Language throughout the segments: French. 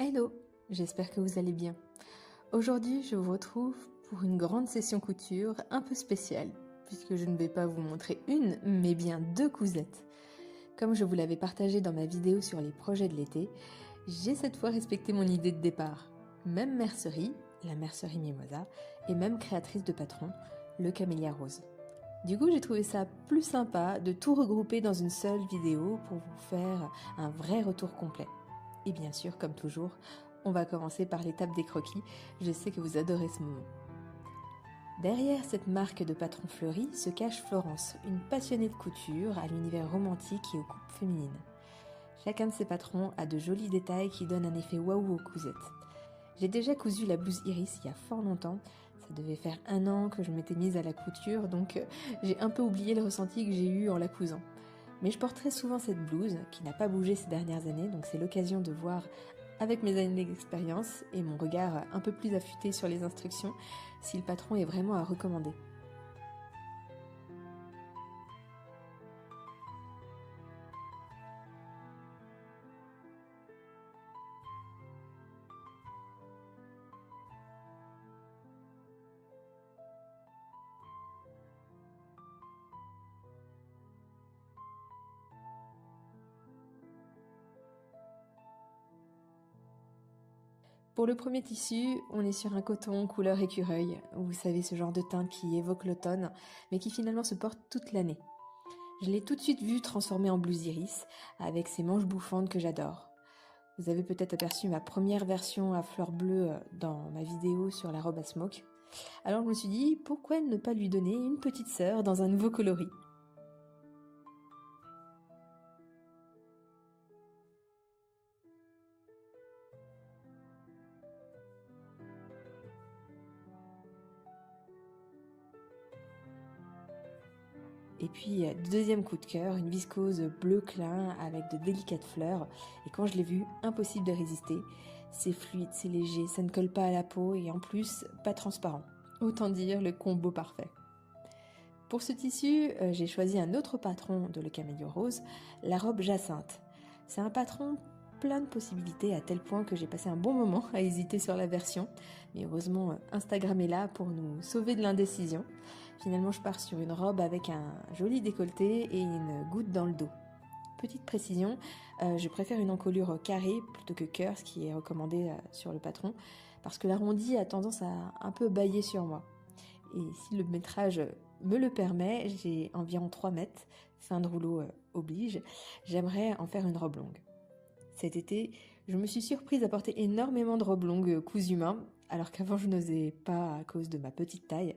Hello, j'espère que vous allez bien. Aujourd'hui, je vous retrouve pour une grande session couture un peu spéciale, puisque je ne vais pas vous montrer une, mais bien deux cousettes. Comme je vous l'avais partagé dans ma vidéo sur les projets de l'été, j'ai cette fois respecté mon idée de départ. Même mercerie, la mercerie Mimosa, et même créatrice de patron, le Camélia Rose. Du coup, j'ai trouvé ça plus sympa de tout regrouper dans une seule vidéo pour vous faire un vrai retour complet. Et bien sûr, comme toujours, on va commencer par l'étape des croquis. Je sais que vous adorez ce moment. Derrière cette marque de patron fleuri se cache Florence, une passionnée de couture à l'univers romantique et aux coupes féminines. Chacun de ces patrons a de jolis détails qui donnent un effet waouh aux cousettes. J'ai déjà cousu la blouse Iris il y a fort longtemps. Ça devait faire 1 an que je m'étais mise à la couture, donc j'ai un peu oublié le ressenti que j'ai eu en la cousant. Mais je porte très souvent cette blouse, qui n'a pas bougé ces dernières années, donc c'est l'occasion de voir, avec mes années d'expérience et mon regard un peu plus affûté sur les instructions, si le patron est vraiment à recommander. Pour le premier tissu, on est sur un coton couleur écureuil, vous savez ce genre de teinte qui évoque l'automne, mais qui finalement se porte toute l'année. Je l'ai tout de suite vu transformé en blouse Iris, avec ses manches bouffantes que j'adore. Vous avez peut-être aperçu ma première version à fleurs bleues dans ma vidéo sur la robe à smoke. Alors je me suis dit, pourquoi ne pas lui donner une petite sœur dans un nouveau coloris? Et puis, deuxième coup de cœur, une viscose bleu clin avec de délicates fleurs. Et quand je l'ai vue, impossible de résister. C'est fluide, c'est léger, ça ne colle pas à la peau et en plus, pas transparent. Autant dire le combo parfait. Pour ce tissu, j'ai choisi un autre patron de Le Camélia Rose, la robe Jacinthe. C'est un patron plein de possibilités à tel point que j'ai passé un bon moment à hésiter sur la version. Mais heureusement, Instagram est là pour nous sauver de l'indécision. Finalement, je pars sur une robe avec un joli décolleté et une goutte dans le dos. Petite précision, je préfère une encolure carrée plutôt que cœur, ce qui est recommandé sur le patron, parce que l'arrondi a tendance à un peu bâiller sur moi. Et si le métrage me le permet, j'ai environ 3 mètres, fin de rouleau oblige, j'aimerais en faire une robe longue. Cet été, je me suis surprise à porter énormément de robes longues cousues main, alors qu'avant je n'osais pas à cause de ma petite taille.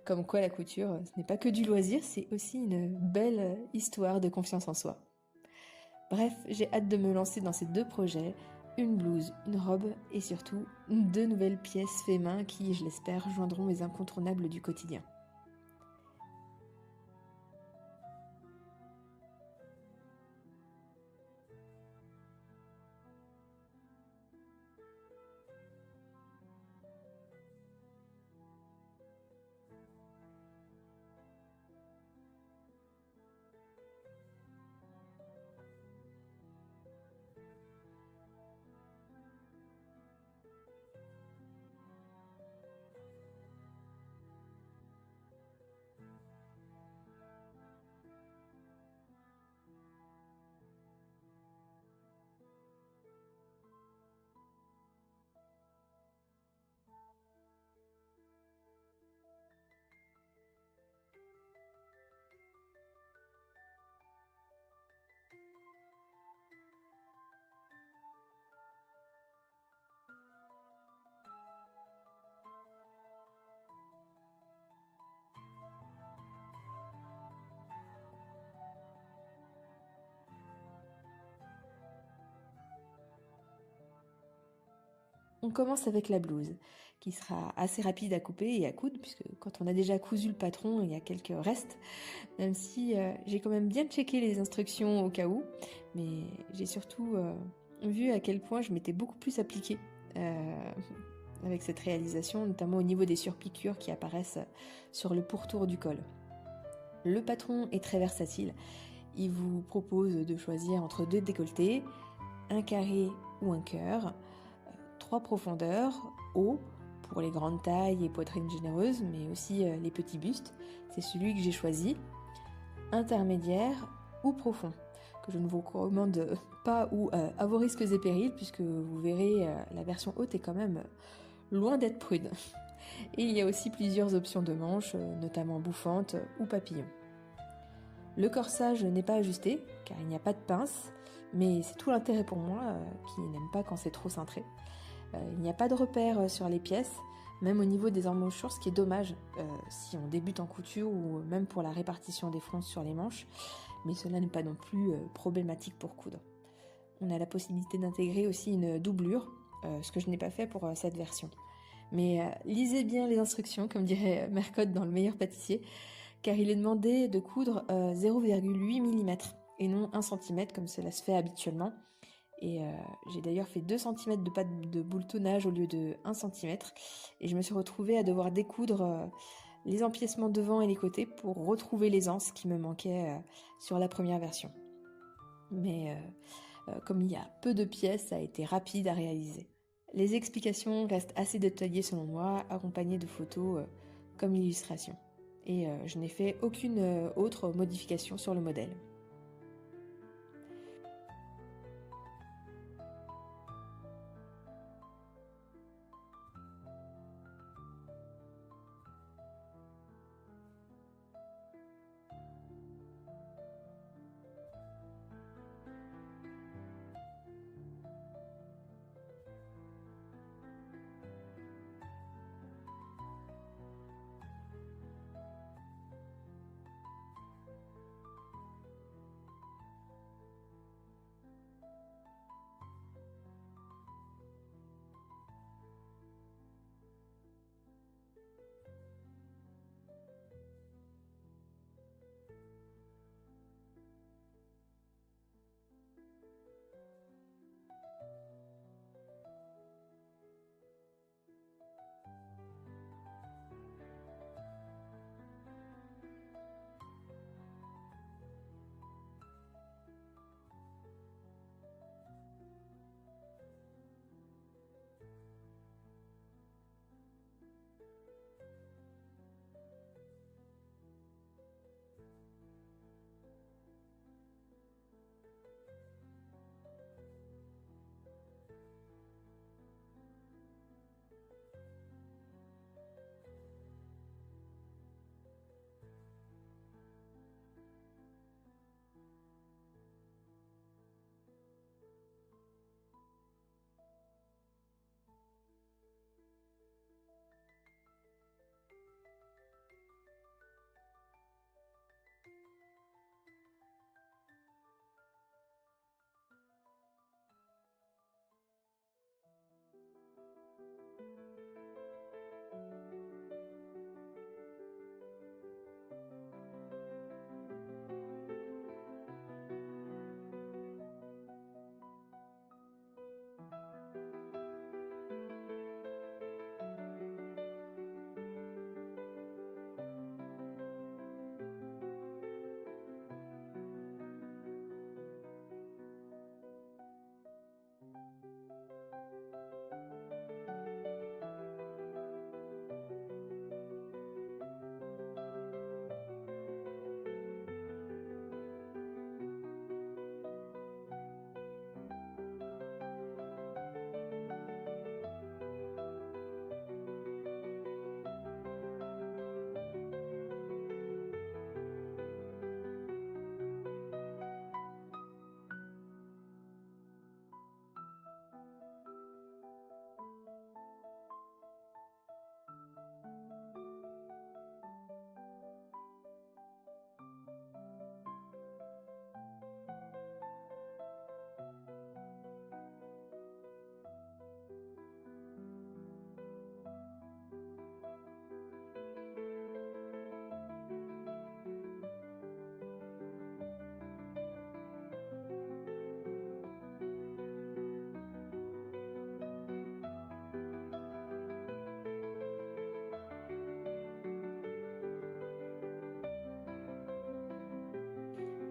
Comme quoi la couture, ce n'est pas que du loisir, c'est aussi une belle histoire de confiance en soi. Bref, j'ai hâte de me lancer dans ces deux projets, une blouse, une robe et surtout 2 nouvelles pièces fait main qui, je l'espère, rejoindront mes incontournables du quotidien. On commence avec la blouse, qui sera assez rapide à couper et à coudre, puisque quand on a déjà cousu le patron, il y a quelques restes, même si j'ai quand même bien checké les instructions au cas où, mais j'ai surtout vu à quel point je m'étais beaucoup plus appliquée avec cette réalisation, notamment au niveau des surpiqûres qui apparaissent sur le pourtour du col. Le patron est très versatile, il vous propose de choisir entre 2 décolletés, un carré ou un cœur. 3 profondeurs, haut pour les grandes tailles et poitrines généreuses, mais aussi les petits bustes. C'est celui que j'ai choisi. Intermédiaire ou profond, que je ne vous recommande pas ou à vos risques et périls, puisque vous verrez, la version haute est quand même loin d'être prude. Et il y a aussi plusieurs options de manches, notamment bouffantes ou papillons. Le corsage n'est pas ajusté, car il n'y a pas de pince, mais c'est tout l'intérêt pour moi, qui n'aime pas quand c'est trop cintré. Il n'y a pas de repère sur les pièces, même au niveau des emmanchures, ce qui est dommage si on débute en couture ou même pour la répartition des fronces sur les manches, mais cela n'est pas non plus problématique pour coudre. On a la possibilité d'intégrer aussi une doublure, ce que je n'ai pas fait pour cette version. Mais lisez bien les instructions, comme dirait Mercotte dans Le Meilleur Pâtissier, car il est demandé de coudre 0,8 mm et non 1 cm comme cela se fait habituellement. Et j'ai d'ailleurs fait 2 cm de pâte de boulotonnage au lieu de 1 cm, et je me suis retrouvée à devoir découdre les empiècements devant et les côtés pour retrouver l'aisance qui me manquait sur la première version. Mais comme il y a peu de pièces, ça a été rapide à réaliser. Les explications restent assez détaillées selon moi, accompagnées de photos comme illustration. Et je n'ai fait aucune autre modification sur le modèle.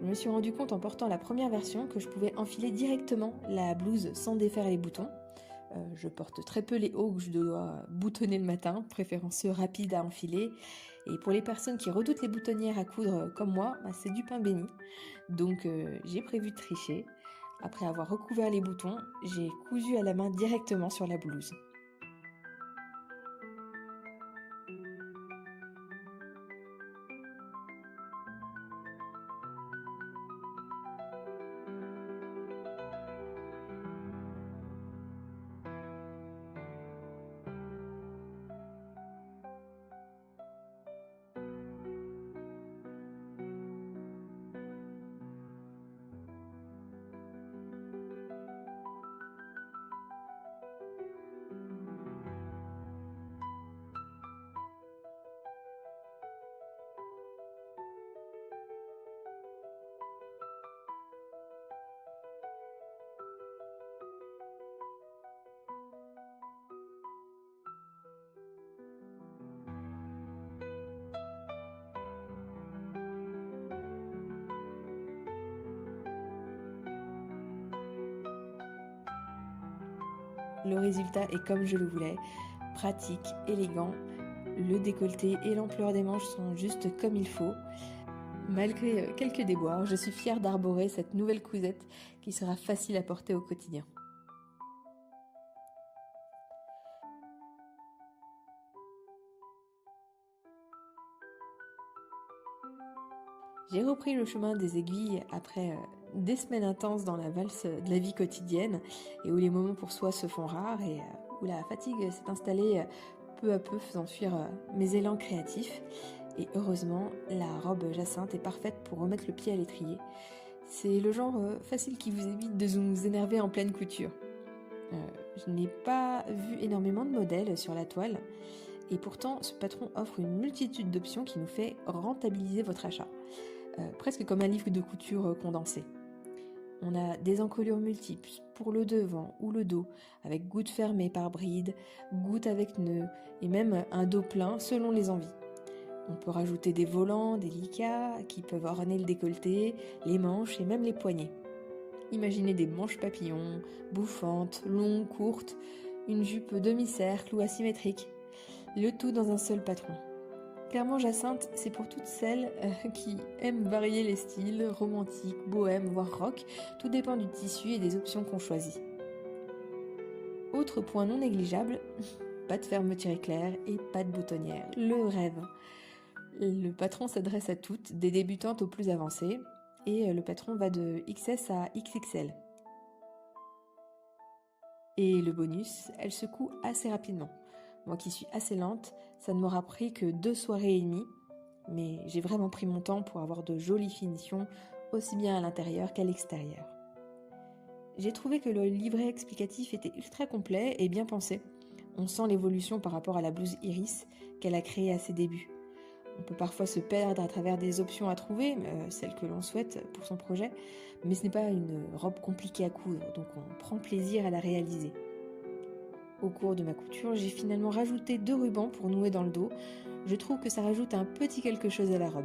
Je me suis rendu compte en portant la première version que je pouvais enfiler directement la blouse sans défaire les boutons. Je porte très peu les hauts que je dois boutonner le matin, préférant ceux rapides à enfiler. Et pour les personnes qui redoutent les boutonnières à coudre comme moi, c'est du pain béni. Donc j'ai prévu de tricher. Après avoir recouvert les boutons, j'ai cousu à la main directement sur la blouse. Le résultat est comme je le voulais, pratique, élégant. Le décolleté et l'ampleur des manches sont juste comme il faut. Malgré quelques déboires, je suis fière d'arborer cette nouvelle cousette qui sera facile à porter au quotidien. J'ai repris le chemin des aiguilles après des semaines intenses dans la valse de la vie quotidienne et où les moments pour soi se font rares et où la fatigue s'est installée peu à peu faisant fuir mes élans créatifs. Et heureusement, la robe Jacinthe est parfaite pour remettre le pied à l'étrier. C'est le genre facile qui vous évite de vous énerver en pleine couture. Je n'ai pas vu énormément de modèles sur la toile et pourtant ce patron offre une multitude d'options qui nous fait rentabiliser votre achat. Presque comme un livre de couture condensé. On a des encolures multiples pour le devant ou le dos, avec gouttes fermées par bride, gouttes avec nœuds, et même un dos plein selon les envies. On peut rajouter des volants délicats qui peuvent orner le décolleté, les manches et même les poignets. Imaginez des manches papillons, bouffantes, longues, courtes, une jupe demi-cercle ou asymétrique, le tout dans un seul patron. Clairement, Jacinthe, c'est pour toutes celles qui aiment varier les styles, romantiques, bohème, voire rock. Tout dépend du tissu et des options qu'on choisit. Autre point non négligeable, pas de fermeture éclair et pas de boutonnière. Le rêve. Le patron s'adresse à toutes, des débutantes aux plus avancées, et le patron va de XS à XXL. Et le bonus, elle se coud assez rapidement. Moi qui suis assez lente, ça ne m'aura pris que 2 soirées et demie, mais j'ai vraiment pris mon temps pour avoir de jolies finitions, aussi bien à l'intérieur qu'à l'extérieur. J'ai trouvé que le livret explicatif était ultra complet et bien pensé. On sent l'évolution par rapport à la blouse Iris qu'elle a créée à ses débuts. On peut parfois se perdre à travers des options à trouver, celles que l'on souhaite pour son projet, mais ce n'est pas une robe compliquée à coudre, donc on prend plaisir à la réaliser. Au cours de ma couture, j'ai finalement rajouté 2 rubans pour nouer dans le dos. Je trouve que ça rajoute un petit quelque chose à la robe.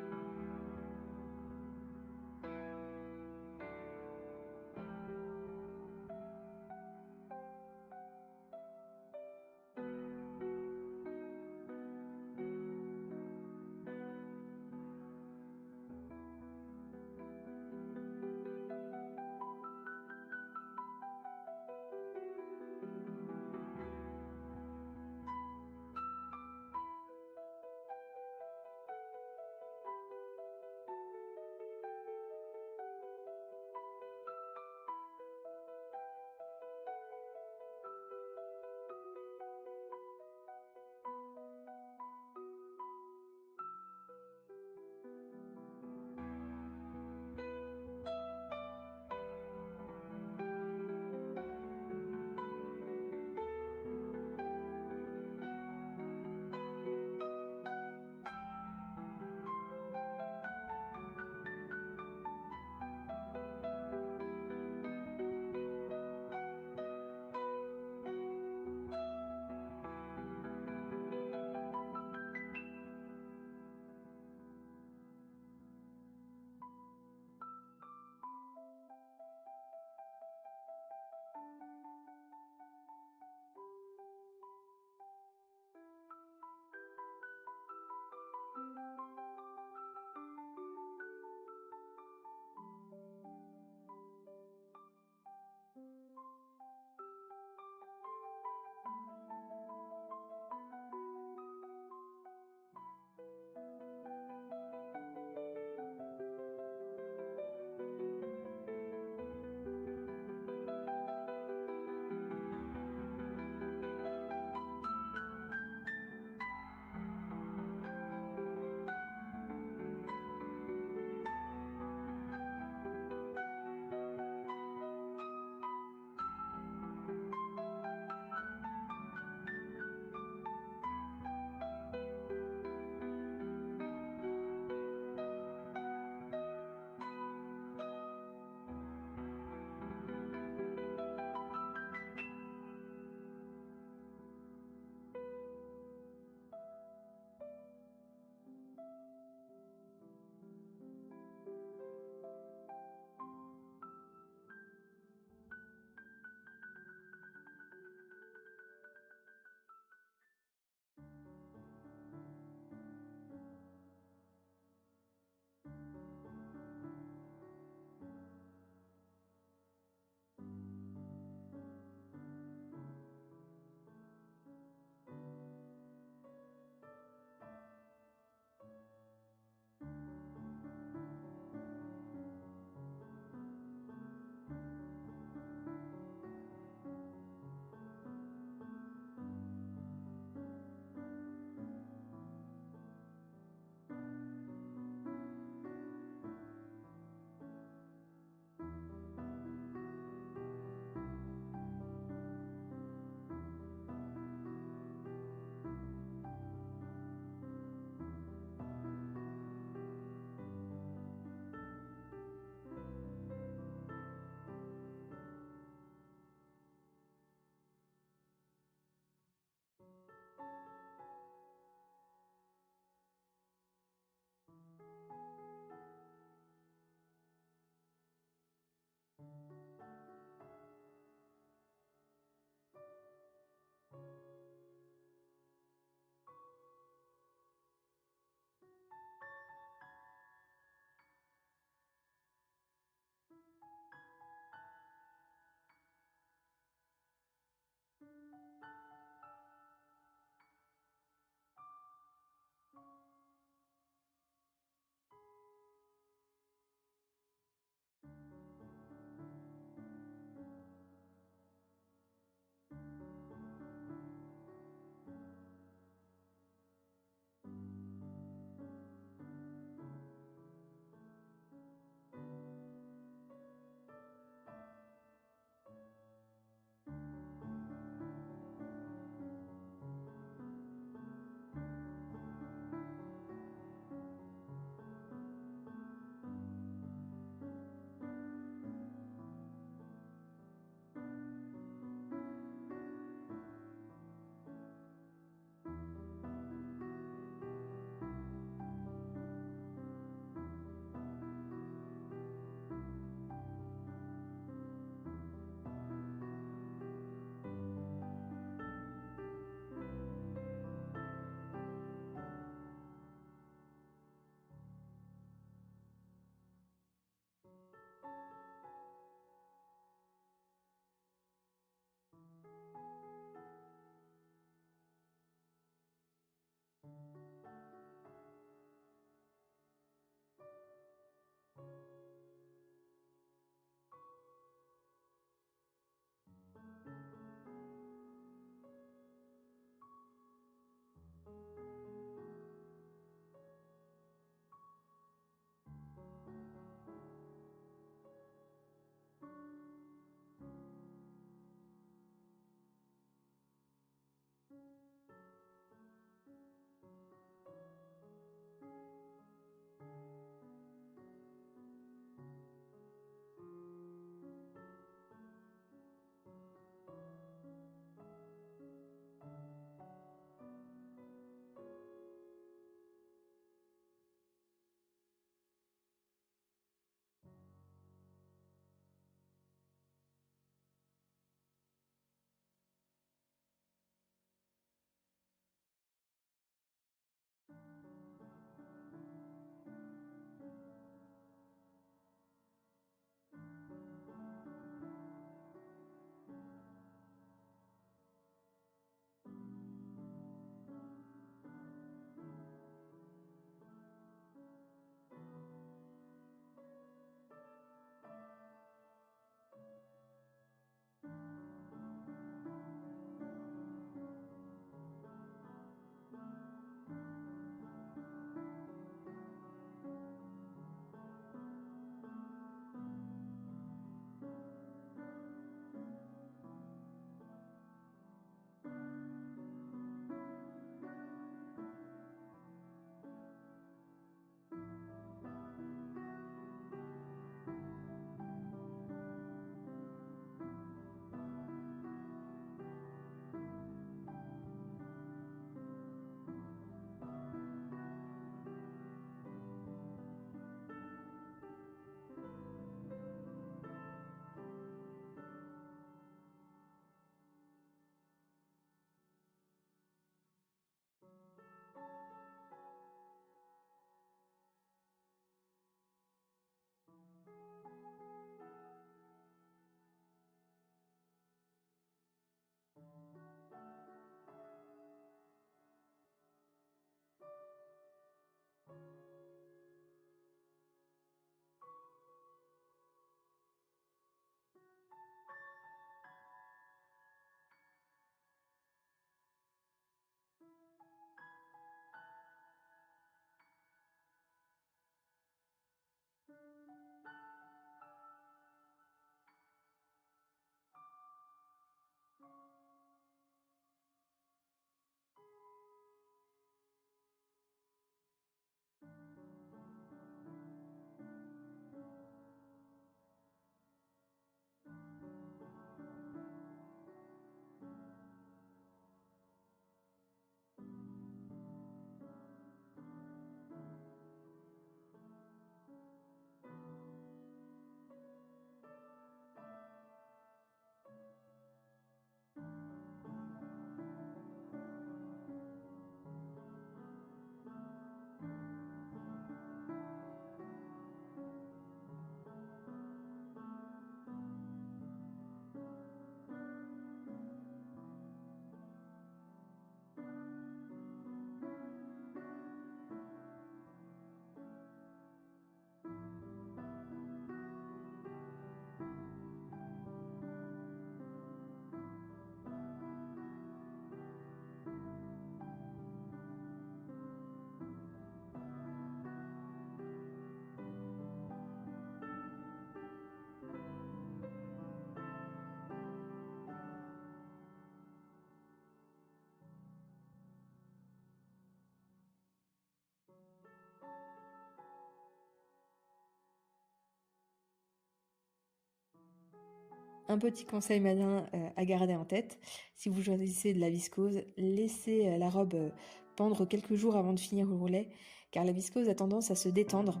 Un petit conseil malin à garder en tête, si vous choisissez de la viscose, laissez la robe pendre quelques jours avant de finir le roulet, car la viscose a tendance à se détendre.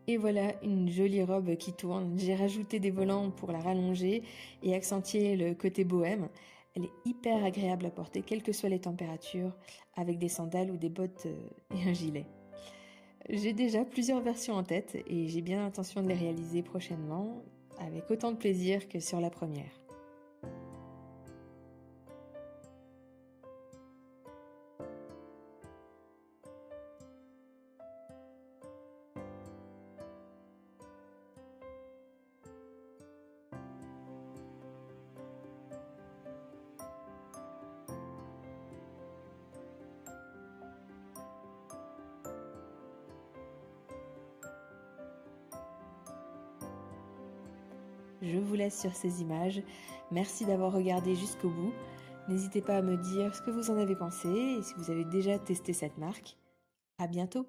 Et voilà une jolie robe qui tourne. J'ai rajouté des volants pour la rallonger et accentuer le côté bohème. Elle est hyper agréable à porter, quelles que soient les températures, avec des sandales ou des bottes et un gilet. J'ai déjà plusieurs versions en tête et j'ai bien l'intention de les réaliser prochainement, avec autant de plaisir que sur la première. Je vous laisse sur ces images. Merci d'avoir regardé jusqu'au bout. N'hésitez pas à me dire ce que vous en avez pensé et si vous avez déjà testé cette marque. À bientôt!